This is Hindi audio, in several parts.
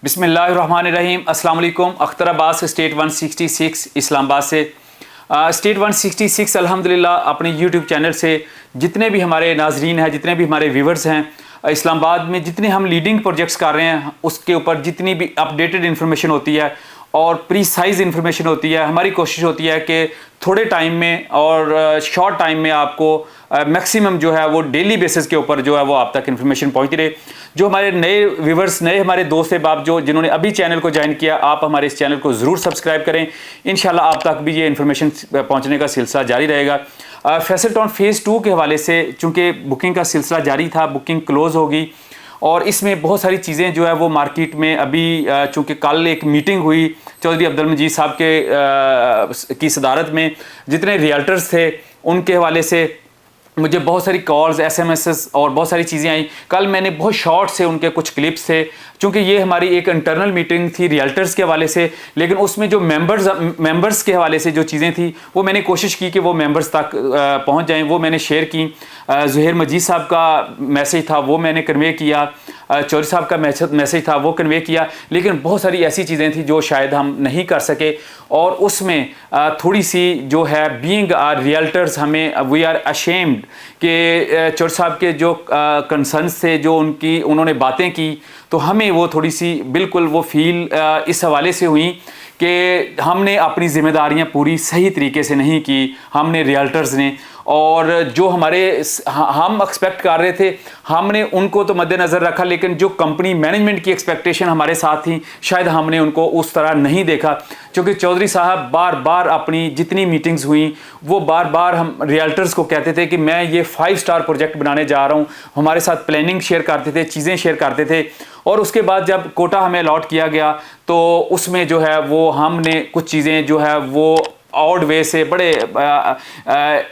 बिस्मिल्लाहिर्रहमानिर्रहीम। अस्सलाम वालेकुम। अख्तर अब्बास स्टेट 166 इस्लामाबाद से। स्टेट 166 अल्हम्दुलिल्लाह अपने यूट्यूब चैनल से जितने भी हमारे नाजरीन हैं, जितने भी हमारे व्यूवर्स हैं, इस्लामाबाद में जितने हम लीडिंग प्रोजेक्ट्स कर रहे हैं उसके ऊपर जितनी भी अपडेटेड इन्फॉर्मेशन होती है और प्रीसाइज इन्फॉर्मेशन होती है, हमारी कोशिश होती है कि थोड़े टाइम में और शॉर्ट टाइम में आपको मैक्सिमम जो है वो डेली बेसिस के ऊपर जो है वो आप तक इन्फॉर्मेशन पहुंचती रहे। जो हमारे नए व्यूवर्स, नए हमारे दोस्त बाप जो जिन्होंने अभी चैनल को ज्वाइन किया, आप हमारे इस चैनल को ज़रूर सब्सक्राइब करें। इंशाल्लाह आप तक भी ये इन्फॉर्मेशन पहुंचने का सिलसिला जारी रहेगा। फैसल टाउन फ़ेज़ 2 के हवाले से चूँकि बुकिंग का सिलसिला जारी था, बुकिंग क्लोज़ होगी और इसमें बहुत सारी चीज़ें जो है वो मार्केट में अभी चूँकि कल एक मीटिंग हुई चौधरी अब्दुल मजीद साहब के की सदारत में, जितने रियल्टर्स थे उनके हवाले से मुझे बहुत सारी कॉल्स, एसएमएस और बहुत सारी चीज़ें आई। कल मैंने बहुत शॉर्ट से उनके कुछ क्लिप्स थे, चूँकि ये हमारी एक इंटरनल मीटिंग थी रियल्टर्स के हवाले से, लेकिन उसमें जो मेंबर्स के हवाले से जो चीज़ें थी वो मैंने कोशिश की कि वो मेंबर्स तक पहुंच जाएं, वो मैंने शेयर की। ज़ुहैर मजीद साहब का मैसेज था वो मैंने कन्वे किया, चौधरी साहब का मैसेज था वो कन्वे किया, लेकिन बहुत सारी ऐसी चीज़ें थी जो शायद हम नहीं कर सके और उसमें थोड़ी सी जो है बीइंग आर रियल्टर्स हमें वी आर अशेम्ड कि चौधरी साहब के जो कंसर्न्स थे, जो उन्होंने बातें की, तो हमें वो थोड़ी सी बिल्कुल वो फील इस हवाले से हुई कि हमने अपनी जिम्मेदारियां पूरी सही तरीके से नहीं की, हमने रियल्टर्स ने, और जो हम एक्सपेक्ट कर रहे थे हमने उनको तो मद्देनज़र रखा, लेकिन जो कंपनी मैनेजमेंट की एक्सपेक्टेशन हमारे साथ थी शायद हमने उनको उस तरह नहीं देखा। क्योंकि चौधरी साहब बार बार अपनी जितनी मीटिंग्स हुई वो बार बार हम रियल्टर्स को कहते थे कि मैं ये 5 स्टार प्रोजेक्ट बनाने जा रहा हूँ, हमारे साथ प्लानिंग शेयर करते थे, चीज़ें शेयर करते थे। और उसके बाद जब कोटा हमें अलॉट किया गया तो उसमें जो है वो हमने कुछ चीज़ें जो है वो ऑड वे से, बड़े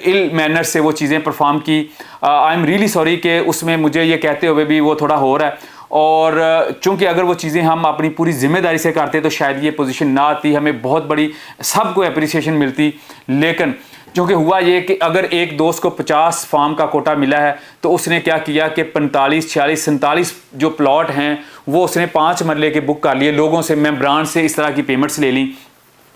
इल मैनर से वो चीज़ें परफॉर्म की। आई एम रियली सॉरी कि उसमें मुझे ये कहते हुए भी वो थोड़ा हो रहा है, और चूंकि अगर वो चीज़ें हम अपनी पूरी जिम्मेदारी से करते तो शायद ये पोजीशन ना आती, हमें बहुत बड़ी सबको अप्रिसिएशन मिलती। लेकिन क्योंकि हुआ ये कि अगर एक दोस्त को 50 फार्म का कोटा मिला है तो उसने क्या किया कि 45, 46, 47 जो प्लॉट हैं वो उसने 5 मरले के बुक कर लिए लोगों से, मैं ब्रांड से इस तरह की पेमेंट्स ले ली,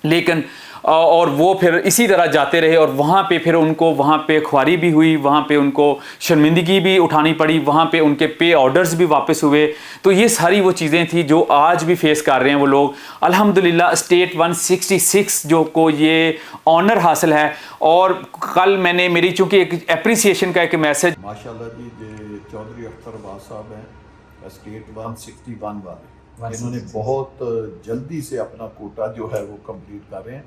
लेकिन और वो फिर इसी तरह जाते रहे और वहाँ पे फिर उनको वहाँ पे ख्वारी भी हुई, वहाँ पे उनको शर्मिंदगी भी उठानी पड़ी, वहाँ पे उनके पे ऑर्डर्स भी वापस हुए। तो ये सारी वो चीज़ें थी जो आज भी फेस कर रहे हैं वो लोग। अल्हम्दुलिल्लाह स्टेट 166 जो को ये ऑनर हासिल है, और कल मैंने मेरी चूँकि एक एप्रिसिएशन का एक मैसेज माशाल्लाह जी, चौधरी अख्तर अब्बास साहब हैं स्टेट 161 वाले, इन्होंने बहुत जल्दी से अपना कोटा जो है वो कंप्लीट कर रहे हैं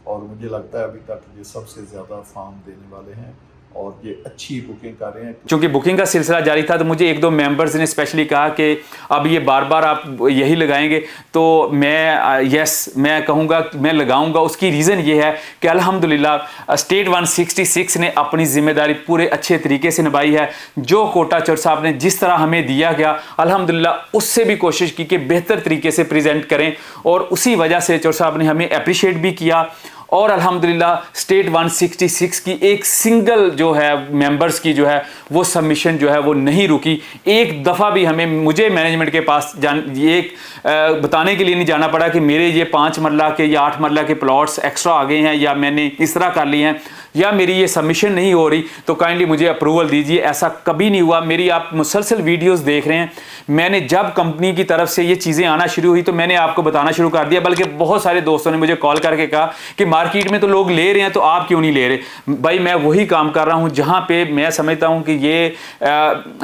और मुझे लगता है अभी तक ये सबसे ज़्यादा फार्म देने वाले हैं और ये अच्छी बुकिंग कर रहे हैं। चूँकि बुकिंग का सिलसिला जारी था तो मुझे 1-2 मेंबर्स ने स्पेशली कहा कि अब ये बार बार आप यही लगाएंगे, तो मैं कहूँगा मैं लगाऊंगा। उसकी रीज़न ये है कि अल्हम्दुलिल्लाह स्टेट 166 ने अपनी जिम्मेदारी पूरे अच्छे तरीके से निभाई है। जो कोटा चौधरी साहब ने जिस तरह हमें दिया गया अल्हम्दुलिल्लाह उससे भी कोशिश की कि बेहतर तरीके से प्रेजेंट करें, और उसी वजह से चौधरी साहब ने हमें अप्रिशिएट भी किया। और अल्हम्दुलिल्लाह स्टेट 166 की एक सिंगल जो है मेंबर्स की जो है वो सबमिशन जो है वो नहीं रुकी। एक दफ़ा भी मुझे मैनेजमेंट के पास ये बताने के लिए नहीं जाना पड़ा कि मेरे ये 5 मरला के या 8 मरला के प्लॉट्स एक्स्ट्रा आ गए हैं या मैंने इस तरह कर लिए हैं या मेरी ये सबमिशन नहीं हो रही तो काइंडली मुझे अप्रूवल दीजिए। ऐसा कभी नहीं हुआ। मेरी आप मुसलसल वीडियोस देख रहे हैं, मैंने जब कंपनी की तरफ से ये चीज़ें आना शुरू हुई तो मैंने आपको बताना शुरू कर दिया, बल्कि बहुत सारे दोस्तों ने मुझे कॉल करके कहा कि मार्केट में तो लोग ले रहे हैं तो आप क्यों नहीं ले रहे। भाई मैं वही काम कर रहा हूँ जहाँ पे मैं समझता हूँ कि ये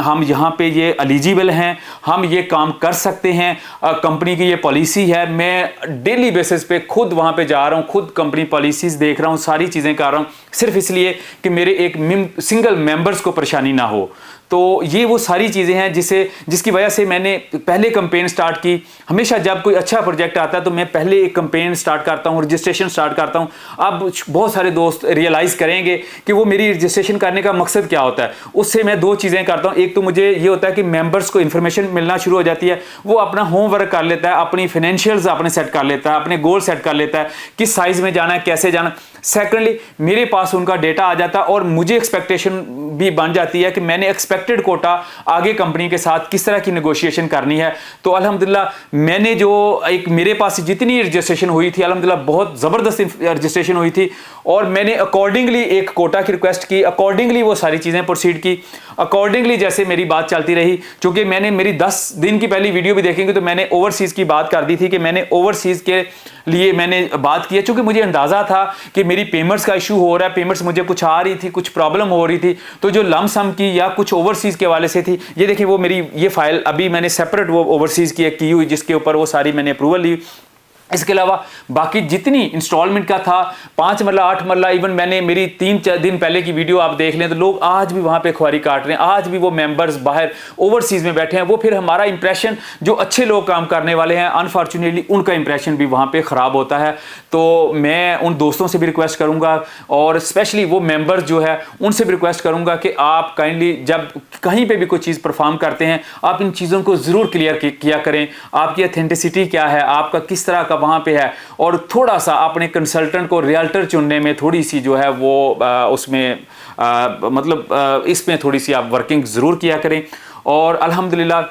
हम यहाँ पे ये एलिजिबल हैं, हम ये काम कर सकते हैं, कंपनी की ये पॉलिसी है। मैं डेली बेसिस पे खुद वहाँ पे जा रहा हूँ, खुद कंपनी पॉलिसीज़ देख रहा हूँ, सारी चीज़ें कर रहा हूँ सिर्फ इसलिए कि मेरे एक सिंगल मेंबर्स को परेशानी ना हो। तो ये वो सारी चीज़ें हैं जिसकी वजह से मैंने पहले कैंपेन स्टार्ट की। हमेशा जब कोई अच्छा प्रोजेक्ट आता है तो मैं पहले एक कैंपेन स्टार्ट करता हूँ, रजिस्ट्रेशन स्टार्ट करता हूँ। अब बहुत सारे दोस्त रियलाइज़ करेंगे कि वो मेरी रजिस्ट्रेशन करने का मकसद क्या होता है। उससे मैं 2 चीज़ें करता हूँ। एक तो मुझे ये होता है कि मेंबर्स को इन्फॉर्मेशन मिलना शुरू हो जाती है, वो अपना होमवर्क कर लेता है, अपनी फाइनेंशियल्स अपने सेट कर लेता है, अपने गोल सेट कर लेता है, किस साइज़ में जाना है, कैसे जाना। सेकेंडली मेरे पास उनका डेटा आ जाता है और मुझे एक्सपेक्टेशन भी बन जाती है कि मैंने एक्सपेक्टेड कोटा आगे कंपनी के साथ किस तरह की नेगोशिएशन करनी है। तो अल्हम्दुलिल्लाह मैंने जो एक मेरे पास जितनी रजिस्ट्रेशन हुई थी अल्हम्दुलिल्लाह बहुत ज़बरदस्त रजिस्ट्रेशन हुई थी और मैंने अकॉर्डिंगली एक कोटा की रिक्वेस्ट की, अकॉर्डिंगली वो सारी चीज़ें प्रोसीड की, अकॉर्डिंगली जैसे मेरी बात चलती रही। चूँकि मैंने मेरी 10 दिन की पहली वीडियो भी देखेंगे तो मैंने ओवरसीज़ की बात कर दी थी कि मैंने ओवरसीज़ के लिए मैंने बात की है, चूँकि मुझे अंदाज़ा था कि मेरी पेमेंट्स का इशू हो रहा है, पेमेंट्स मुझे कुछ आ रही थी, कुछ प्रॉब्लम हो रही थी। तो जो लमसम की या कुछ ओवरसीज़ के वाले से थी, ये देखिए वो मेरी ये फाइल अभी मैंने सेपरेट वो ओवरसीज़ की की हुई जिसके ऊपर वो सारी मैंने अप्रूवल ली। इसके अलावा बाकी जितनी इंस्टॉलमेंट का था 5 मरला 8 मरला, इवन मैंने मेरी 3-4 दिन पहले की वीडियो आप देख लें तो लोग आज भी वहाँ पे ख्वारी काट रहे हैं, आज भी वो मेंबर्स बाहर ओवरसीज़ में बैठे हैं। वो फिर हमारा इंप्रेशन जो अच्छे लोग काम करने वाले हैं अनफॉर्चुनेटली उनका इंप्रेशन भी वहाँ पे ख़राब होता है। तो मैं उन दोस्तों से भी रिक्वेस्ट करूँगा और स्पेशली वो मेंबर्स जो है उनसे भी रिक्वेस्ट करूँगा कि आप काइंडली जब कहीं पर भी कोई चीज़ परफॉर्म करते हैं आप इन चीज़ों को ज़रूर क्लियर किया करें। आपकी ऑथेंटिसिटी क्या है, आपका किस तरह का वहाँ पे है, और थोड़ा सा अपने कंसल्टेंट को रियल्टर चुनने में थोड़ी सी जो है वो उसमें मतलब इसमें थोड़ी सी आप वर्किंग ज़रूर किया करें। और अल्हम्दुलिल्लाह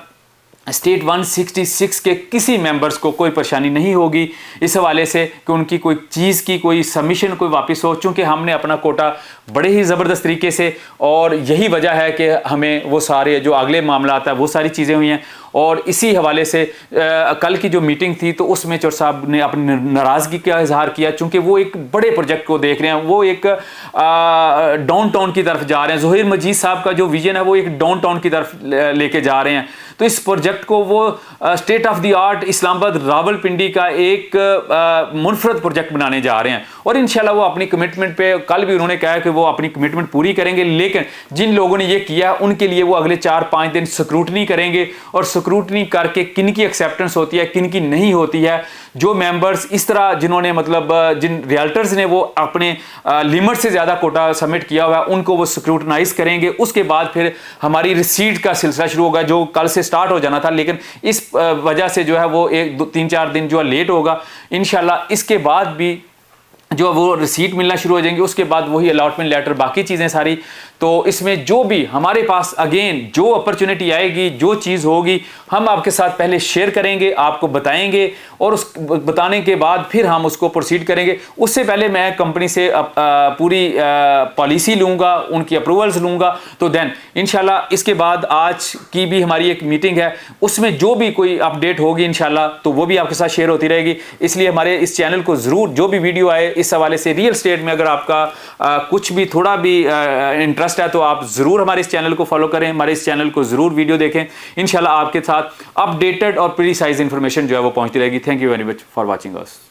स्टेट 166 के किसी मेंबर्स को कोई परेशानी नहीं होगी इस हवाले से कि उनकी कोई चीज़ की कोई सबमिशन कोई वापस हो, चूँकि हमने अपना कोटा बड़े ही ज़बरदस्त तरीके से, और यही वजह है कि हमें वो सारे जो अगले मामला आता है वो सारी चीज़ें हुई हैं। और इसी हवाले से कल की जो मीटिंग थी तो उसमें चौर साहब ने अपनी नाराज़गी का इजहार किया, चूँकि वो एक बड़े प्रोजेक्ट को देख रहे हैं, वो एक डाउन टाउन की तरफ जा रहे हैं। ज़ोहिर मजीद साहब का जो विजन है वो एक डाउन टाउन की तरफ लेके जा रहे हैं। तो इस प्रोजेक्ट को वो state of the art Islamabad Rawalpindi का एक मुनफरद प्रोजेक्ट बनाने जा रहे हैं और इंशाल्लाह वो अपनी कमिटमेंट पे कल भी उन्होंने कहा कि वो अपनी कमिटमेंट पूरी करेंगे। लेकिन जिन लोगों ने ये किया उनके लिए वो अगले 4-5 दिन स्क्रूटनी करेंगे और स्क्रूटनी करके किन की एक्सेप्टेंस होती है किन की नहीं होती है। जो मेंबर्स इस तरह जिन्होंने मतलब जिन रियल्टर्स ने वो अपने लिमिट से ज़्यादा कोटा सबमिट किया हुआ है उनको वो स्क्रूटनाइज करेंगे। उसके बाद फिर हमारी रिसीट का सिलसिला शुरू होगा जो कल से स्टार्ट हो जाना था, लेकिन इस वजह से जो है वो 1-3-4 दिन जो है लेट होगा। इंशाल्लाह इसके बाद भी जो वो रिसीट मिलना शुरू हो जाएंगे, उसके बाद वही अलॉटमेंट लेटर बाकी चीज़ें सारी। तो इसमें जो भी हमारे पास अगेन जो अपॉर्चुनिटी आएगी जो चीज़ होगी हम आपके साथ पहले शेयर करेंगे, आपको बताएंगे और उस बताने के बाद फिर हम उसको प्रोसीड करेंगे। उससे पहले मैं कंपनी से पूरी पॉलिसी लूँगा, उनकी अप्रूवल्स लूँगा। तो देन इंशाल्लाह इसके बाद आज की भी हमारी एक मीटिंग है, उसमें जो भी कोई अपडेट होगी इंशाल्लाह तो वो भी आपके साथ शेयर होती रहेगी। इसलिए हमारे इस चैनल को ज़रूर जो भी वीडियो आए इस हवाले से रियल एस्टेट में अगर आपका कुछ भी थोड़ा भी इंटरेस्ट है तो आप ज़रूर हमारे इस चैनल को फॉलो करें, हमारे इस चैनल को ज़रूर वीडियो देखें। इंशाल्लाह आपके साथ अपडेटेड और प्रीसाइज इंफॉर्मेशन जो है वो पहुंचती रहेगी। Thank you very much for watching us.